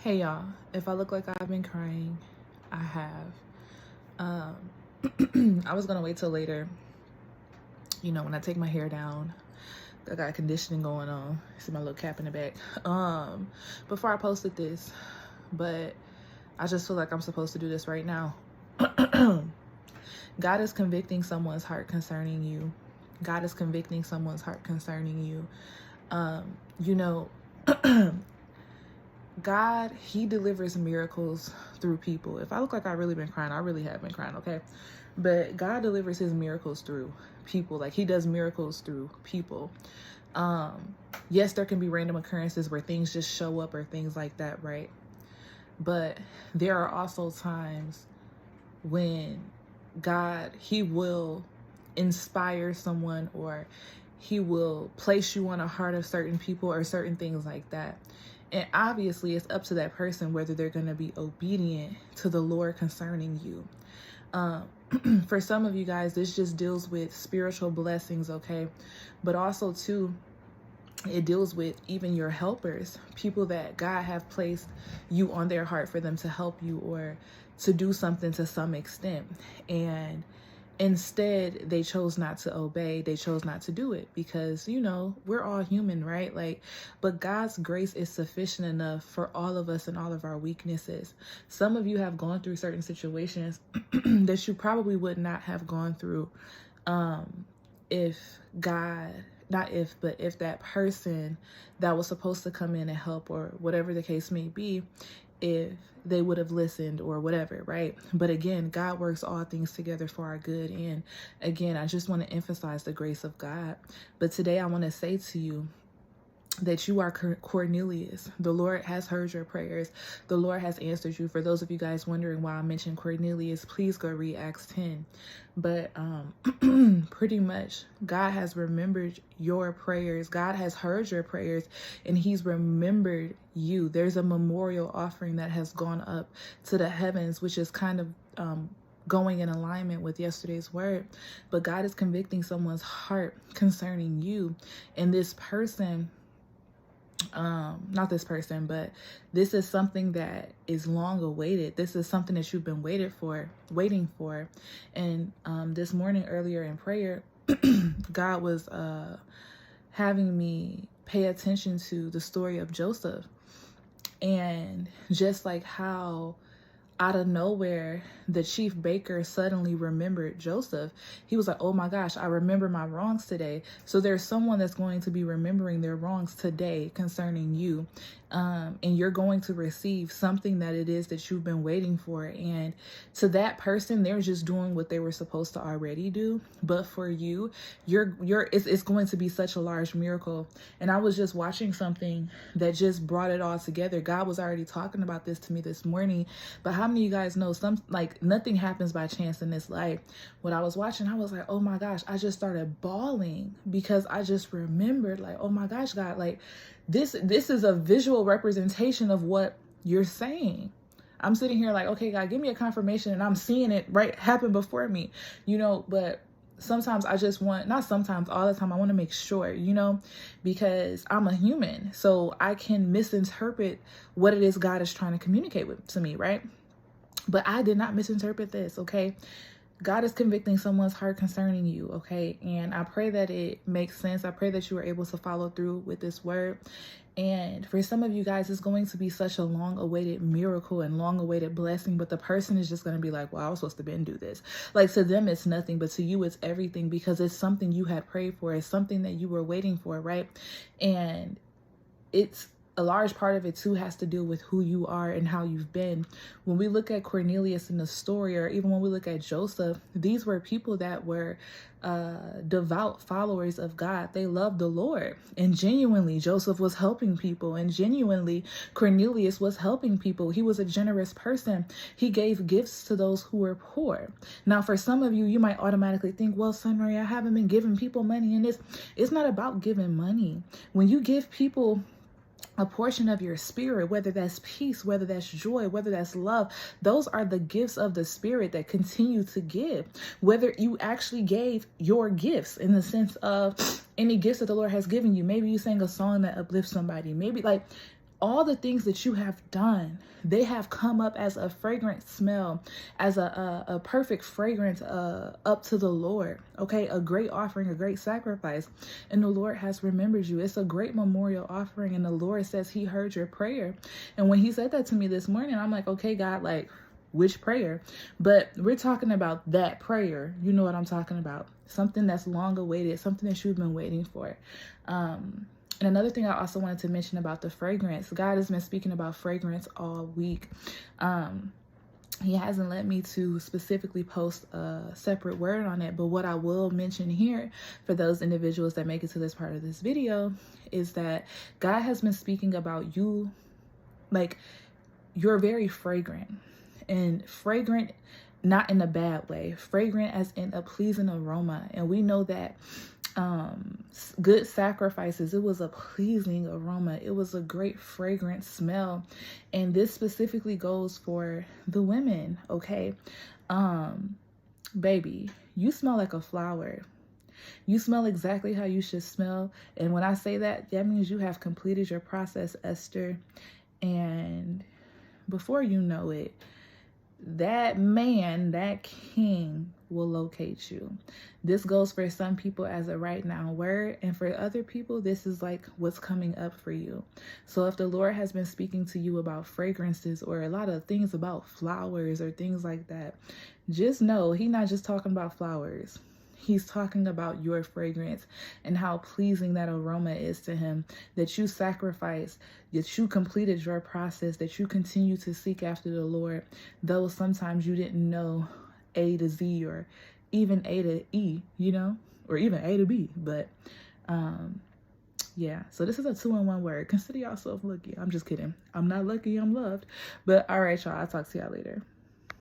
Hey y'all, if I look like I've been crying, I have. I was gonna wait till later, when I take my hair down. I got conditioning going on. See my little cap in the back. Before I posted this, but I just feel like I'm supposed to do this right now. God is convicting someone's heart concerning you. God is convicting someone's heart concerning you. You know, God, he delivers miracles through people. If I look like I've really been crying, I really have been crying, okay? But God delivers his miracles through people. Like, he does miracles through people. Yes, there can be random occurrences where things just show up or things like that, right? But there are also times when God, he will inspire someone, or he will place you on a heart of certain people or certain things like that. And obviously it's up to that person whether they're going to be obedient to the Lord concerning you. For some of you guys, this just deals with spiritual blessings, okay? But also too, it deals with even your helpers, people that God have placed you on their heart for them to help you or to do something to some extent. And instead, they chose not to obey. They chose not to do it because, we're all human, right? But God's grace is sufficient enough for all of us and all of our weaknesses. Some of you have gone through certain situations that you probably would not have gone through if that person that was supposed to come in and help, or whatever the case may be, if they would have listened or whatever, right? But again, God works all things together for our good. And again, I just want to emphasize the grace of God. But today I want to say to you that you are Cornelius. The Lord has heard your prayers. The Lord has answered you. For those of you guys wondering why I mentioned Cornelius, please go read Acts 10. But pretty much God has remembered your prayers. God has heard your prayers, and he's remembered you. There's a memorial offering that has gone up to the heavens, which is kind of going in alignment with yesterday's word. But God is convicting someone's heart concerning you. And this person, not this person, but this is something that is long awaited. This is something that you've been waiting for. And this morning earlier in prayer, God was having me pay attention to the story of Joseph, and just like how out of nowhere, the chief baker suddenly remembered Joseph. He was like, oh my gosh, I remember my wrongs today. So there's someone that's going to be remembering their wrongs today concerning you. And you're going to receive something that it is that you've been waiting for. And to that person, they're just doing what they were supposed to already do. But for you, it's going to be such a large miracle. And I was just watching something that just brought it all together. God was already talking about this to me this morning. But how many of you guys know nothing happens by chance in this life? When I was watching, I was like, oh my gosh, I just started bawling because I just remembered, like, oh my gosh, God, like this is a visual representation of what you're saying. I'm sitting here like, okay, God, give me a confirmation, and I'm seeing it right happen before me, but sometimes I just want, not sometimes, all the time, I want to make sure, because I'm a human, so I can misinterpret what it is God is trying to communicate to me, right? But I did not misinterpret this, okay? God is convicting someone's heart concerning you, okay? And I pray that it makes sense. I pray that you are able to follow through with this word. And for some of you guys, it's going to be such a long-awaited miracle and long-awaited blessing, but the person is just going to be like, well, I was supposed to do this. Like, to them, it's nothing, but to you, it's everything, because it's something you had prayed for. It's something that you were waiting for, right? And it's a large part of it too has to do with who you are and how you've been. When we look at Cornelius in the story, or even when we look at Joseph, these were people that were devout followers of God. They loved the Lord, and genuinely Joseph was helping people, and genuinely Cornelius was helping people. He was a generous person. He gave gifts to those who were poor. Now, for some of you, you might automatically think, well, Sunray, I haven't been giving people money, and it's not about giving money. When you give people a portion of your spirit, whether that's peace, whether that's joy, whether that's love, those are the gifts of the spirit that continue to give. Whether you actually gave your gifts in the sense of any gifts that the Lord has given you. Maybe you sang a song that uplifts somebody. Maybe all the things that you have done, they have come up as a fragrant smell, as a perfect fragrance up to the Lord. Okay, a great offering, a great sacrifice. And the Lord has remembered you. It's a great memorial offering. And the Lord says he heard your prayer. And when he said that to me this morning, I'm like, okay, God, like, which prayer? But we're talking about that prayer. You know what I'm talking about. Something that's long awaited, something that you've been waiting for. And another thing I also wanted to mention about the fragrance, God has been speaking about fragrance all week. He hasn't led me to specifically post a separate word on it, but what I will mention here for those individuals that make it to this part of this video is that God has been speaking about you, like, you're very fragrant, and fragrant not in a bad way, fragrant as in a pleasing aroma. And we know that good sacrifices, it was a pleasing aroma, it was a great fragrant smell. And this specifically goes for the women. Okay, baby, you smell like a flower. You smell exactly how you should smell. And when I say that, that means you have completed your process, Esther. And before you know it, that man, that king will locate you. This goes for some people as a right now word, and for other people, this is like what's coming up for you. So if the Lord has been speaking to you about fragrances or a lot of things about flowers or things like that, just know he's not just talking about flowers. He's talking about your fragrance and how pleasing that aroma is to him, that you sacrificed, that you completed your process, that you continue to seek after the Lord, though sometimes you didn't know A to Z or even A to E, you know, or even A to B. But yeah, so this is a 2-in-1 word. Consider yourself lucky. I'm just kidding. I'm not lucky, I'm loved. But all right, y'all, I'll talk to y'all later.